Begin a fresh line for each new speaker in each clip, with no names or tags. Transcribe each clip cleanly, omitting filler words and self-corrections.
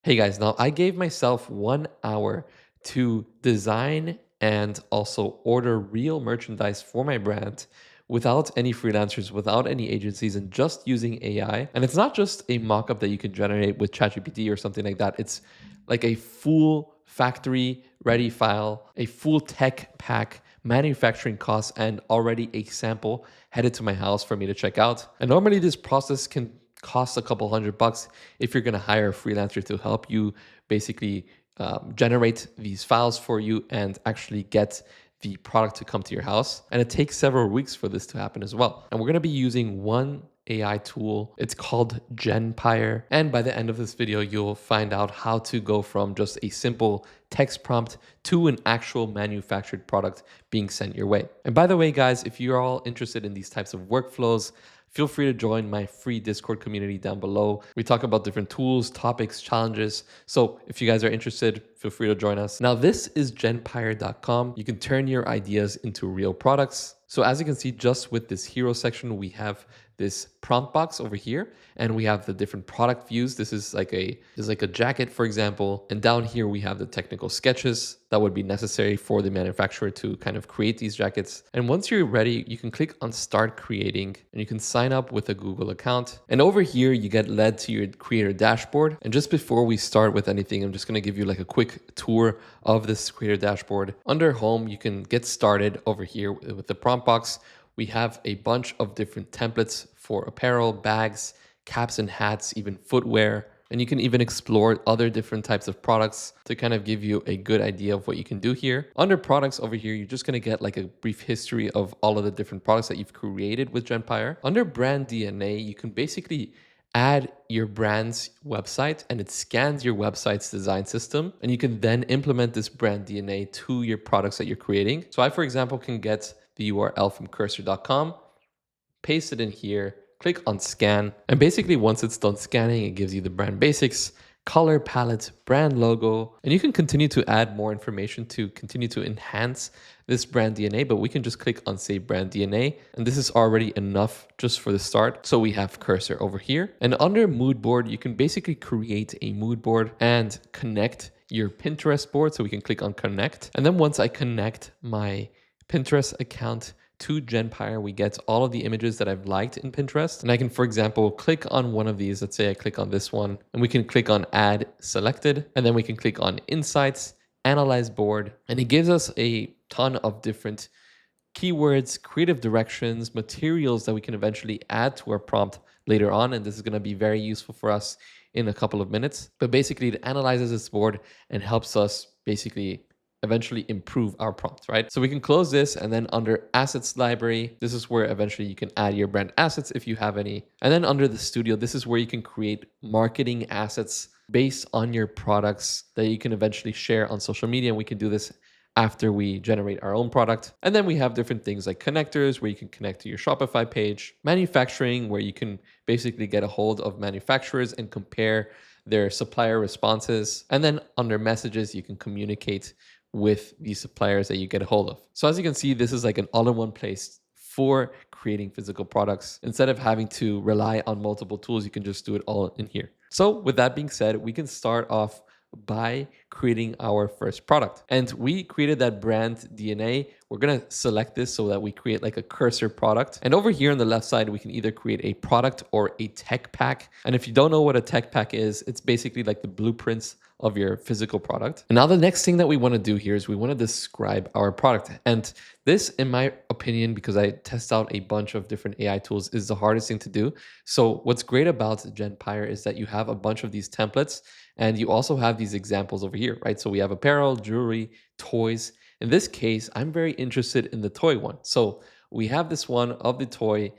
Hey guys, now I gave myself 1 hour to design and also order real merchandise for my brand without any freelancers, without any agencies, and just using AI. And it's not just a mockup that you can generate with ChatGPT or something like that. It's like a full factory ready file, a full tech pack, manufacturing costs, and already a sample headed to my house for me to check out. And normally this process can cost a couple $100 if you're going to hire a freelancer to help you basically generate these files for you and actually get the product to come to your house. And it takes several weeks for this to happen as well. And we're going to be using one AI tool. It's called Genpire. And by the end of this video, you'll find out how to go from just a simple text prompt to an actual manufactured product being sent your way. And by the way, guys, if you're all interested in these types of workflows, feel free to join my free Discord community down below. We talk about different tools, topics, challenges. So if you guys are interested, feel free to join us. Now, this is genpire.com. You can turn your ideas into real products. So as you can see, just with this hero section, we have this prompt box over here, and we have the different product views. This is like a jacket, for example. And down here, we have the technical sketches that would be necessary for the manufacturer to kind of create these jackets. And once you're ready, you can click on start creating and you can sign up with a Google account. And over here, you get led to your creator dashboard. And just before we start with anything, I'm just gonna give you like a quick tour of this creator dashboard. Under home, you can get started over here with the prompt box. We have a bunch of different templates for apparel, bags, caps and hats, even footwear. And you can even explore other different types of products to kind of give you a good idea of what you can do here. Under products over here, you're just going to get like a brief history of all of the different products that you've created with Genpire. Under brand DNA, you can basically add your brand's website and it scans your website's design system. And you can then implement this brand DNA to your products that you're creating. So I, for example, can get the URL from cursor.com, paste it in here, click on scan. And basically once it's done scanning, it gives you the brand basics, color palette, brand logo, and you can continue to add more information to continue to enhance this brand DNA, but we can just click on save brand DNA. And this is already enough just for the start. So we have cursor over here, and under mood board, you can basically create a mood board and connect your Pinterest board. So we can click on connect. And then once I connect my Pinterest account to Genpire, we get all of the images that I've liked in Pinterest. And I can, for example, click on one of these. Let's say I click on this one, and we can click on add selected, and then we can click on insights, analyze board, and it gives us a ton of different keywords, creative directions, materials that we can eventually add to our prompt later on. And this is going to be very useful for us in a couple of minutes. But basically it analyzes this board and helps us basically eventually improve our prompt, right? So we can close this, and then under assets library, this is where eventually you can add your brand assets if you have any. And then under the studio, this is where you can create marketing assets based on your products that you can eventually share on social media. And we can do this after we generate our own product. And then we have different things like connectors, where you can connect to your Shopify page, manufacturing, where you can basically get a hold of manufacturers and compare their supplier responses. And then under messages, you can communicate with the suppliers that you get a hold of. So as you can see, this is like an all-in-one place for creating physical products. Instead of having to rely on multiple tools, you can just do it all in here. So with that being said, we can start off by creating our first product. And we created that brand DNA. We're going to select this so that we create like a cursor product. And over here on the left side, we can either create a product or a tech pack. And if you don't know what a tech pack is, it's basically like the blueprints of your physical product. And now the next thing that we want to do here is we want to describe our product. And this, in my opinion, because I test out a bunch of different AI tools, is the hardest thing to do. So what's great about Genpire is that you have a bunch of these templates, and you also have these examples over here, right? So we have apparel, jewelry, toys. In this case, I'm very interested in the toy one. So we have this one of the toy.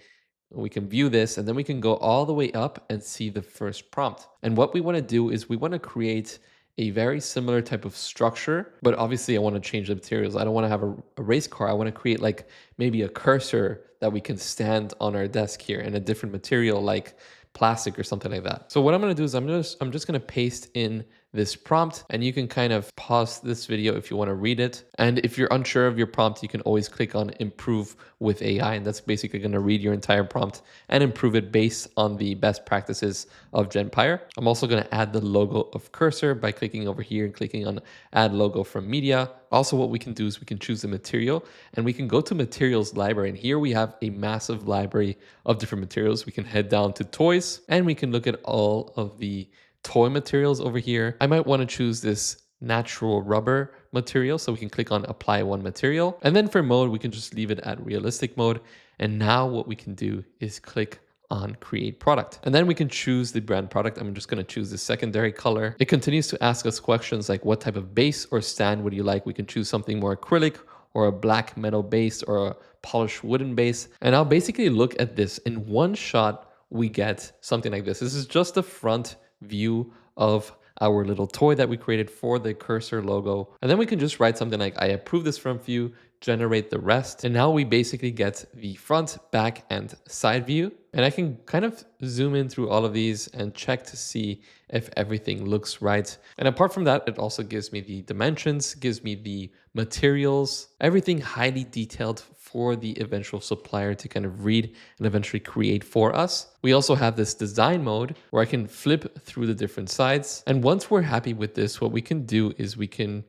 We can view this, and then we can go all the way up and see the first prompt. And what we want to do is we want to create a very similar type of structure, but obviously I want to change the materials. I don't want to have a race car. I want to create like maybe a cursor that we can stand on our desk here in a different material like plastic or something like that. So what I'm going to do is I'm just going to paste in this prompt, and you can kind of pause this video if you want to read it. And if you're unsure of your prompt, you can always click on improve with AI, and that's basically going to read your entire prompt and improve it based on the best practices of Genpire. I'm also going to add the logo of cursor by clicking over here and clicking on add logo from media. Also, what we can do is we can choose the material, and we can go to materials library, and here we have a massive library of different materials. We can head down to toys, and we can look at all of the toy materials over here. I might want to choose this natural rubber material, so we can click on apply one material, and then for mode we can just leave it at realistic mode. And now what we can do is click on create product, and then we can choose the brand product. I'm just going to choose the secondary color. It continues to ask us questions like what type of base or stand would you like. We can choose something more acrylic or a black metal base or a polished wooden base. And I'll basically look at this in one shot. We get something like this. This is just the front view of our little toy that we created for the cursor logo. And then we can just write something like, I approve this front view, generate the rest. And now we basically get the front, back, and side view. And I can kind of zoom in through all of these and check to see if everything looks right. And apart from that, it also gives me the dimensions, gives me the materials, everything highly detailed for the eventual supplier to kind of read and eventually create for us. We also have this design mode where I can flip through the different sides. And once we're happy with this, what we can do is we can,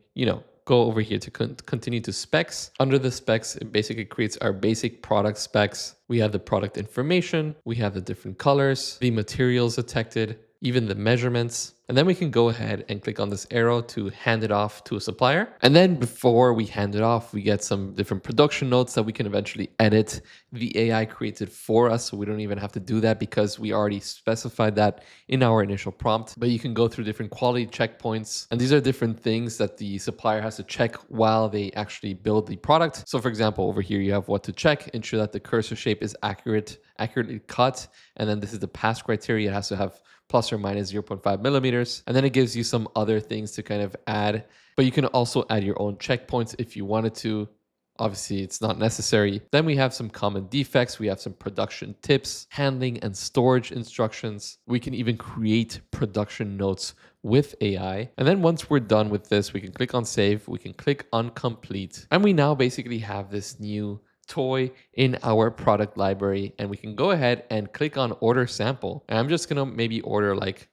go over here to continue to specs. Under the specs, it basically creates our basic product specs. We have the product information, we have the different colors, the materials detected, even the measurements. And then we can go ahead and click on this arrow to hand it off to a supplier. And then before we hand it off, we get some different production notes that we can eventually edit. The AI creates it for us, so we don't even have to do that because we already specified that in our initial prompt. But you can go through different quality checkpoints. And these are different things that the supplier has to check while they actually build the product. So for example, over here, you have what to check, ensure that the cursor shape is accurately cut. And then this is the pass criteria. It has to have plus or minus 0.5 millimeters. And then it gives you some other things to kind of add, but you can also add your own checkpoints if you wanted to. Obviously, it's not necessary. Then we have some common defects. We have some production tips, handling and storage instructions. We can even create production notes with AI. And then once we're done with this, we can click on save. We can click on complete. And we now basically have this new toy in our product library, and we can go ahead and click on order sample. And I'm just gonna maybe order like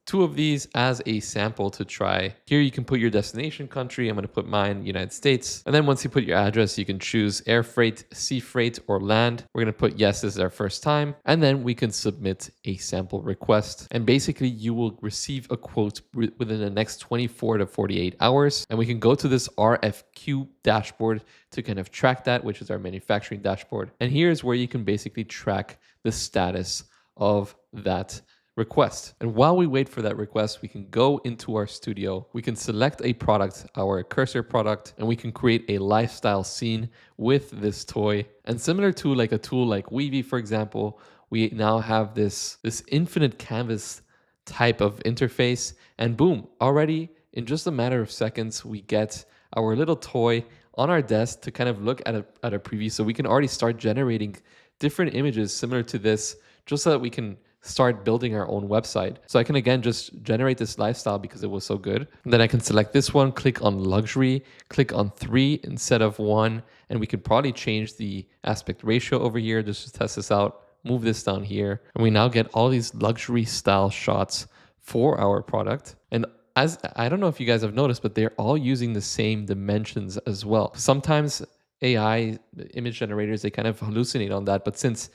2 of these as a sample to try. Here you can put your destination country. I'm going to put mine, United States. And then once you put your address, you can choose air freight, sea freight, or land. We're going to put yes, this is our first time. And then we can submit a sample request. And basically you will receive a quote within the next 24 to 48 hours. And we can go to this RFQ dashboard to kind of track that, which is our manufacturing dashboard. And here's where you can basically track the status of that request. And while we wait for that request, we can go into our studio, we can select a product, our cursor product, and we can create a lifestyle scene with this toy. And similar to like a tool like Weavy, for example, we now have this infinite canvas type of interface, and boom, already in just a matter of seconds, we get our little toy on our desk to kind of look at a preview. So we can already start generating different images similar to this, just so that we can start building our own website. So I can again just generate this lifestyle because it was so good. And then I can select this one, click on luxury, click on 3 instead of 1. And we could probably change the aspect ratio over here just to test this out. Move this down here. And we now get all these luxury style shots for our product. And as I don't know if you guys have noticed, but they're all using the same dimensions as well. Sometimes AI image generators, they kind of hallucinate on that. But since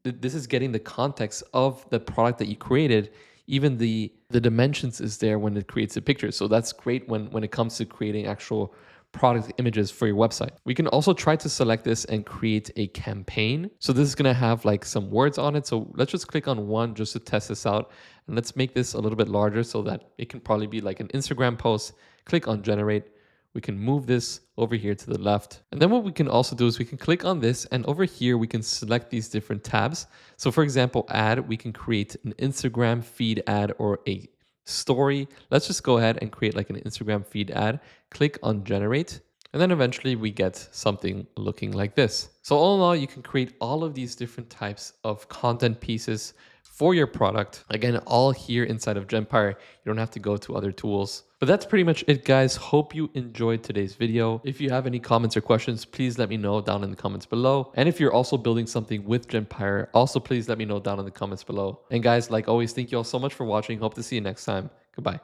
this is getting the context of the product that you created, even the dimensions is there when it creates a picture. So that's great when it comes to creating actual product images for your website. We can also try to select this and create a campaign. So this is going to have like some words on it. So let's just click on one just to test this out. And let's make this a little bit larger so that it can probably be like an Instagram post. Click on generate. We can move this over here to the left. And then what we can also do is we can click on this, and over here we can select these different tabs. So for example, ad, we can create an Instagram feed ad or a story. Let's just go ahead and create like an Instagram feed ad. Click on generate. And then eventually we get something looking like this. So all in all, you can create all of these different types of content pieces for your product. Again, all here inside of Genpire. You don't have to go to other tools. But that's pretty much it, guys. Hope you enjoyed today's video. If you have any comments or questions, please let me know down in the comments below. And if you're also building something with Genpire, also please let me know down in the comments below. And guys, like always, thank you all so much for watching. Hope to see you next time. Goodbye.